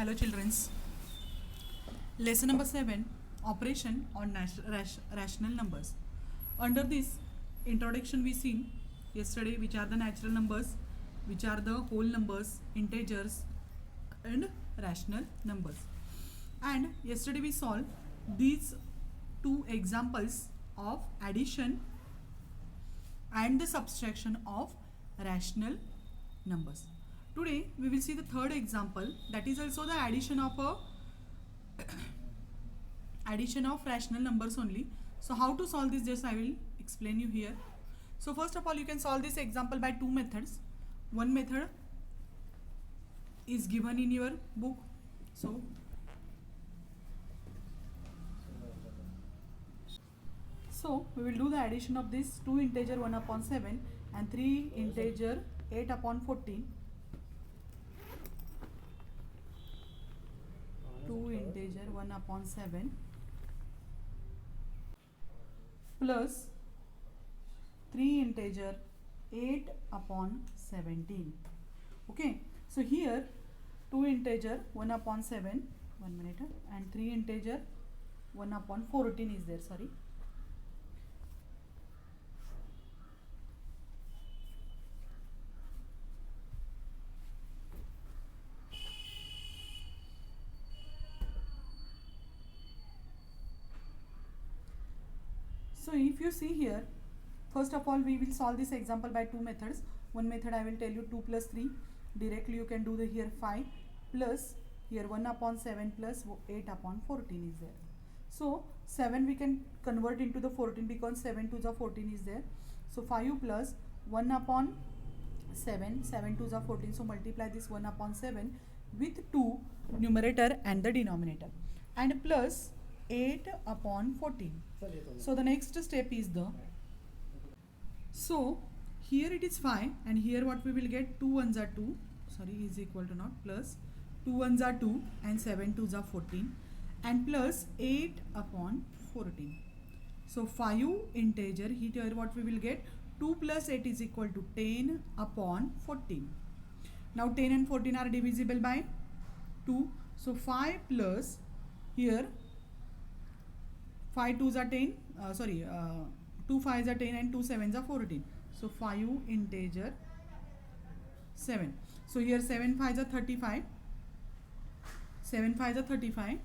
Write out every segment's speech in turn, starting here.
Hello, childrens. Lesson number 7, Operation on Rational Numbers. Under this introduction, we seen yesterday which are the natural numbers, which are the whole numbers, integers, and rational numbers. And yesterday we solved these two examples of addition and the subtraction of rational numbers. Today we will see the third example, that is also the addition of rational numbers only. So how to solve this, just I will explain you here. So first of all, you can solve this example by two methods. One method is given in your book. So we will do the addition of this 2 integer 1 upon 7 and 3 integer 8 upon 14. 2 integer 1 upon 7 plus 3 integer 8 upon 17. Okay, so here 2 integer 1 upon 7, 1 minute, and 3 integer 1 upon 14 is there, sorry. So if you see here, first of all we will solve this example by two methods. One method I will tell you 2 plus 3, directly you can do the here 5 plus here 1 upon 7 plus 8 upon 14 is there. So 7 we can convert into the 14 because 7 to the 14 is there. So 5 plus 1 upon 7, 7 to the 14, so multiply this 1 upon 7 with 2 numerator and the denominator, and plus 8 upon 14. So the next step is so here it is 5 and here what we will get, 2 ones are 2, sorry, is equal to not, plus 2 ones are 2 and 7 twos are 14 and plus 8 upon 14. So 5 integer, here what we will get, 2 plus 8 is equal to 10 upon 14. Now 10 and 14 are divisible by 2. So 5 plus here 5 2s are 10, 2 5s are 10 and 2 7s are 14. So 5 integer 7. So here 7 5s are 35. 7 5s are 35.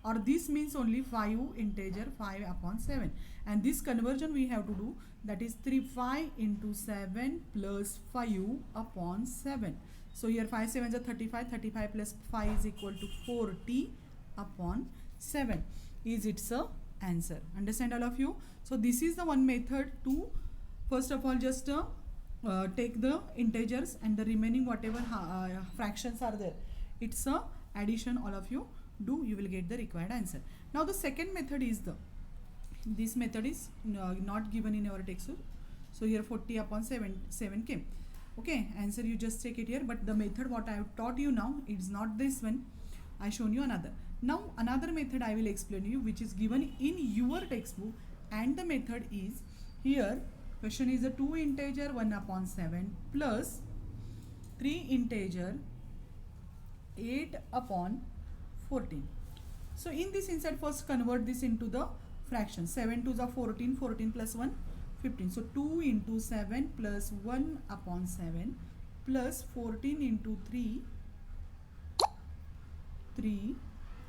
Or this means only 5 integer 5 upon 7. And this conversion we have to do, that is 5 into 7 plus 5 upon 7. So here 5 7s are 35. 35 plus 5 is equal to 40 upon 7. Is its answer. Understand all of you? So this is the one method to first of all just take the integers and the remaining whatever fractions are there. It's a addition, all of you do, you will get the required answer. Now the second method is this method is not given in our textbook. So here 40 upon 7 came. Okay, answer you just check it here, but the method what I have taught you now, it's not this one. I shown you another. Now another method I will explain you, which is given in your textbook, and the method is here. Question is a 2 integer 1 upon 7 plus 3 integer 8 upon 14. So in this inside, first convert this into the fraction. 7 2s are 14, 14 plus 1 15. So 2 into 7 plus 1 upon 7 plus 14 into 3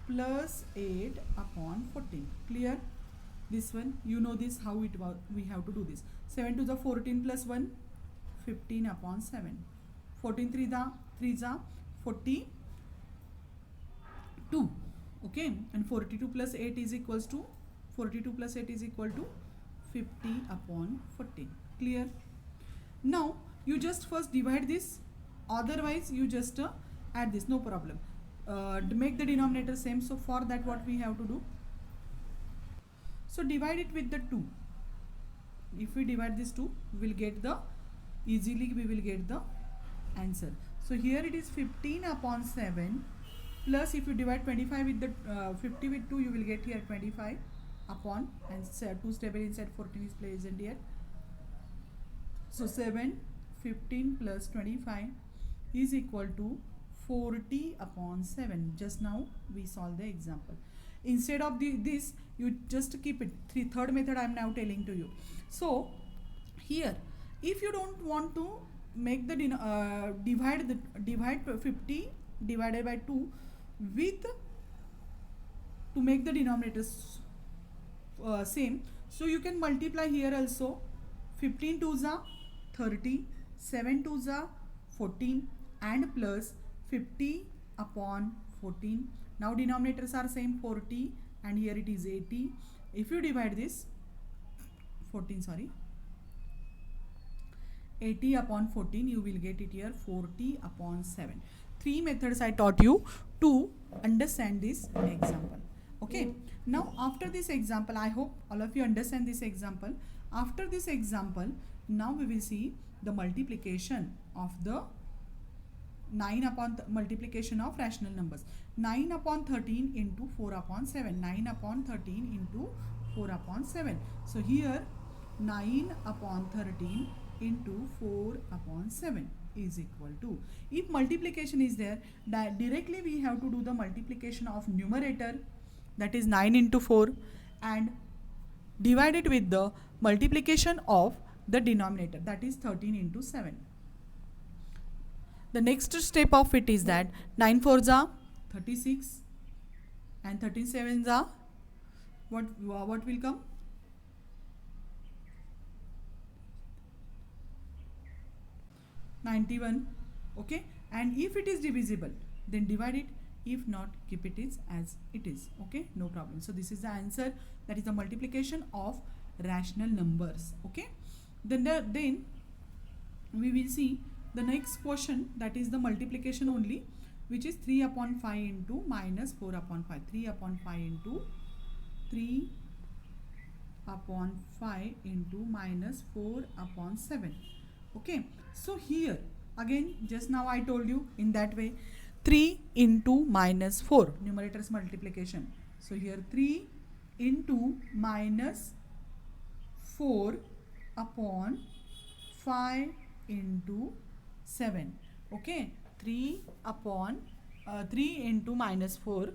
plus 8 upon 14. Clear? This one, you know this, how it was, we have to do this. 7 to the 14 plus 1, 15 upon 7. 14 3 is 42. Okay, and 42 plus 8 is equals to 50 upon 14. Clear? Now you just first divide this, otherwise you just add this, no problem. Make the denominator same. So for that what we have to do, so divide it with the 2. If we divide this 2, we will get the easily we will get the answer. So here it is 15 upon 7 plus, if you divide 25 with the 50 with 2, you will get here 25 upon, and 2 stable inside 14 is present here. So 7 15 plus 25 is equal to 40 upon 7. Just now we solved the example. Instead of this, you just keep it. Third method I am now telling to you. So here, if you don't want to make the divide 50 divided by 2 with, to make the denominators same, so you can multiply here also. 15 2s are 30, 7 2s are 14, and plus 50 upon 14. Now denominators are same, 40, and here it is 80. If you divide this 80 upon 14, you will get it here 40 upon 7. Three methods I taught you to understand this example. Okay. Now after this example, I hope all of you understand this example. After this example, now we will see the multiplication of the 9 upon multiplication of rational numbers. 9 upon 13 into 4 upon 7. 9 upon 13 into 4 upon 7. So here 9 upon 13 into 4 upon 7 is equal to, if multiplication is there, directly we have to do the multiplication of numerator, that is 9 into 4, and divide it with the multiplication of the denominator, that is 13 into 7. The next step of it is that 9 4s are 36 and 13 7s are what will come? 91. Okay, and if it is divisible, then divide it. If not, keep it is as it is. Okay, no problem. So this is the answer, that is the multiplication of rational numbers. Okay, then we will see the next question, that is the multiplication only, which is 3 upon 5 into minus 4 upon 5. 3 upon 5 into 3 upon 5 into minus 4 upon 7. Okay, so here again, just now I told you in that way, 3 into minus 4, numerators multiplication. So here 3 into minus 4 upon 5 into 7. Okay, 3 into minus 4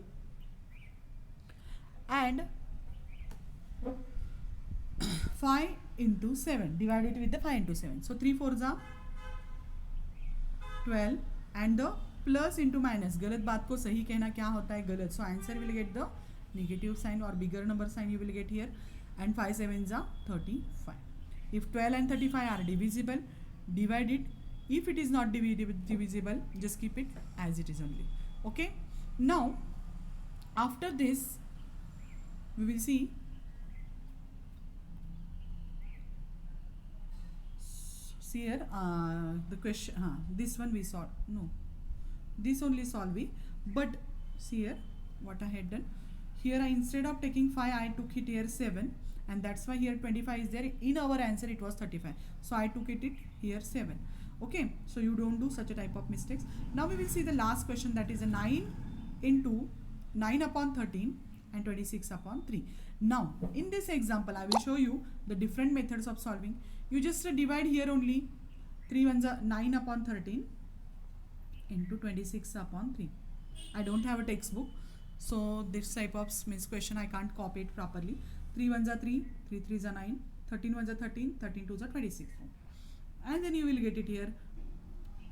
and 5 into 7, divided with the 5 into 7. So 3 4s are 12, and the plus into minus, गलत बात को सही कहना क्या होता है? गलत. So answer will get the negative sign or bigger number sign you will get here, and 5 7s are 35. If 12 and 35 are divisible, divide it. If it is not divisible, just keep it as it is only. Okay, now after this we will see here the question, this one we solve, no, this only solve we, but see here what I had done. Here I, instead of taking 5, I took it here 7, and that's why here 25 is there. In our answer it was 35, so I took it here 7. Okay, so you don't do such a type of mistakes. Now we will see the last question, that is a 9 into 9 upon 13 and 26 upon 3. Now in this example I will show you the different methods of solving. You just divide here only. 3 1s are 9 upon 13 into 26 upon 3. I don't have a textbook, so this type of question I can't copy it properly. 3 1s are 3, 3 3s are 9, 13 1s are 13, 13 2s are 26. And then you will get it here.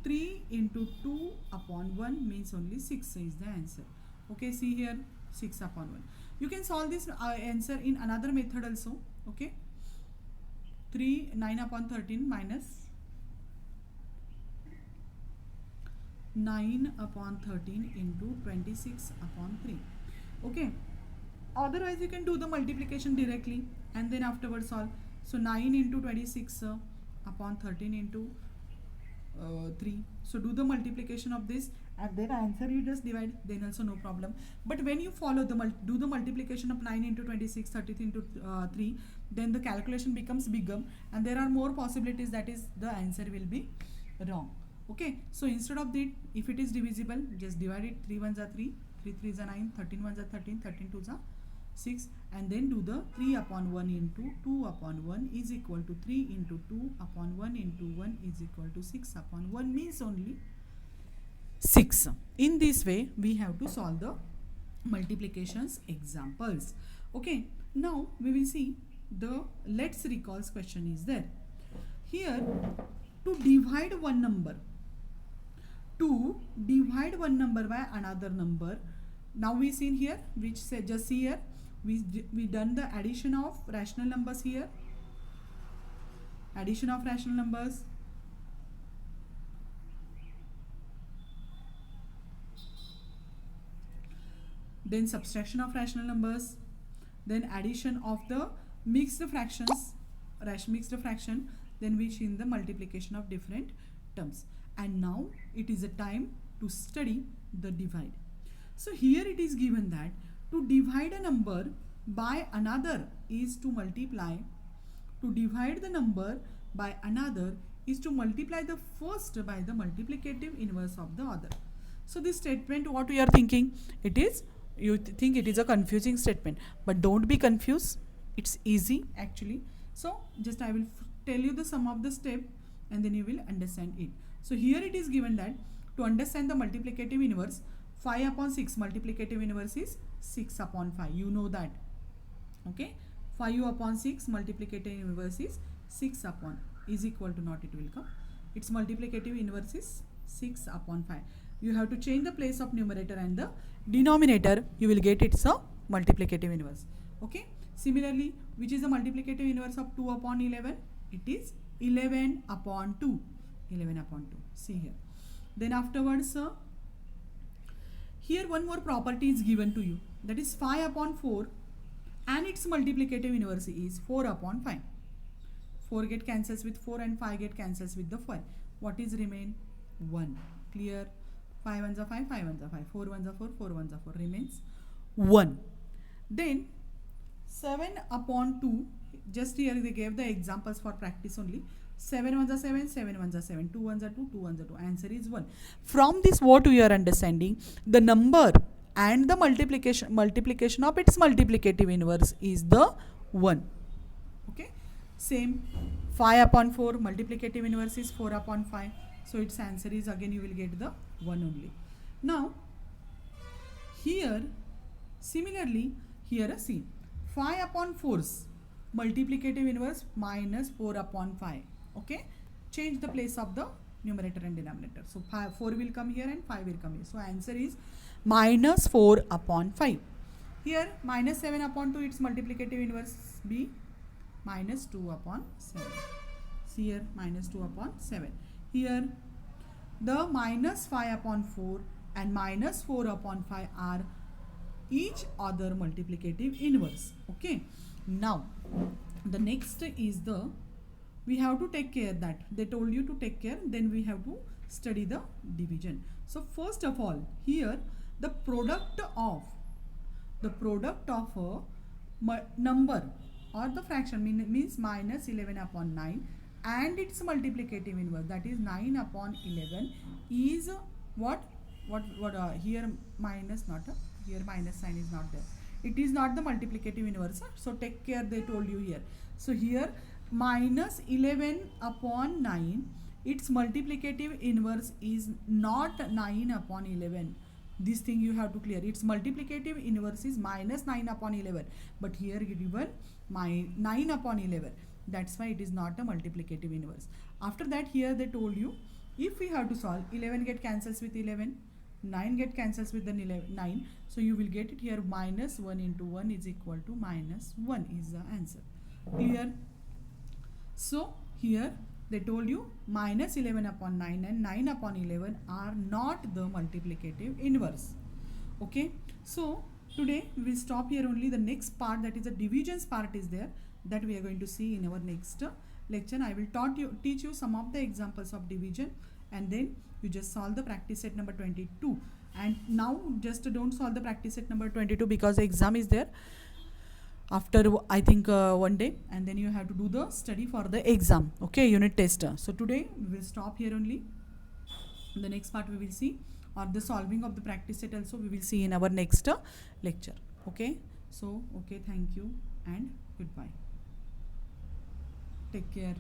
3 into 2 upon 1 means only 6 is the answer. Okay, see here 6 upon 1. You can solve this answer in another method also. Okay, 9 upon 13 minus 9 upon 13 into 26 upon 3. Okay, otherwise you can do the multiplication directly and then afterwards solve. So 9 into 26 upon 13 into 3. So do the multiplication of this and then answer you just divide, then also no problem. But when you follow the do the multiplication of 9 into 26, 33 into 3, then the calculation becomes bigger and there are more possibilities, that is the answer will be wrong. Okay, so instead of that, if it is divisible, just divide it. 3 1s are 3, 3 3s are 9, 13 1s are 13, 13 2s are 6, and then do the 3 upon 1 into 2 upon 1 is equal to 3 into 2 upon 1 into 1 is equal to 6 upon 1 means only 6. In this way we have to solve the multiplications examples. Okay, now we will see the let's recalls question is there. Here, to divide one number by another number, now we seen here, which say, just see here, we done the addition of rational numbers here, addition of rational numbers, then subtraction of rational numbers, then addition of the mixed fractions, mixed fraction, then we seen the multiplication of different terms. And now it is a time to study the divide. So here it is given that to divide a number by another is to multiply, to divide the number by another is to multiply the first by the multiplicative inverse of the other. So this statement, what we are thinking, it is, you think it is a confusing statement, but don't be confused, it's easy actually. So just I will tell you the sum of the step and then you will understand it. So here it is given that to understand the multiplicative inverse, 5 upon 6 multiplicative inverse is 6 upon 5, you know that. Okay, 5 upon 6 multiplicative inverse is 6 upon, is equal to, not it will come, its multiplicative inverse is 6 upon 5. You have to change the place of numerator and the denominator, you will get it's a multiplicative inverse. Okay, similarly, which is the multiplicative inverse of 2 upon 11? It is 11 upon 2. 11 upon 2. See here. Then afterwards, here one more property is given to you. That is 5 upon 4 and its multiplicative inverse is 4 upon 5. 4 get cancels with 4 and 5 get cancels with the 5. What is remain? 1. Clear? 5 ones are 5, 5 ones are 5. 4 ones are 4, 4 ones are 4. Remains 1. Then 7 upon 2. Just here they gave the examples for practice only. 7 ones are 7, 7 ones are 7, 2 ones are 2, 2 ones are 2. Answer is 1. From this what we are understanding, the number and the multiplication of its multiplicative inverse is the 1. Okay, same 5 upon 4 multiplicative inverse is 4 upon 5. So its answer is, again you will get the 1 only. Now here similarly, here see 5 upon 4's multiplicative inverse minus 4 upon 5. Okay, change the place of the numerator and denominator. So 4 will come here and 5 will come here. So answer is minus 4 upon 5. Here minus 7 upon 2, its multiplicative inverse be minus 2 upon 7. See here, minus 2 upon 7. Here the minus 5 upon 4 and minus 4 upon 5 are each other multiplicative inverse. Okay, now the next is the, we have to take care that they told you to take care, then we have to study the division. So first of all, here the product of a number or the fraction means minus 11 upon 9 and its multiplicative inverse, that is 9 upon 11 is what here minus, not here minus sign is not there, it is not the multiplicative inverse. So take care, they told you here. So here minus 11 upon 9, its multiplicative inverse is not 9 upon 11. This thing you have to clear. Its multiplicative inverse is minus 9 upon 11, but here given 9 upon 11. That's why it is not a multiplicative inverse. After that, here they told you, if we have to solve, 11 get cancels with 11, 9 get cancels with the 9. So you will get it here, minus 1 into 1 is equal to minus 1 is the answer. Clear? So here they told you minus 11 upon 9 and 9 upon 11 are not the multiplicative inverse. Okay, so today we will stop here only. The next part, that is the divisions part, is there, that we are going to see in our next lecture. I will teach you some of the examples of division, and then you just solve the practice set number 22. And now just don't solve the practice set number 22 because the exam is there after I think 1 day, and then you have to do the study for the exam. Okay, unit test. So today we will stop here only. The next part we will see, or the solving of the practice set also we will see in our next lecture. Okay, so okay, thank you and goodbye. Take care.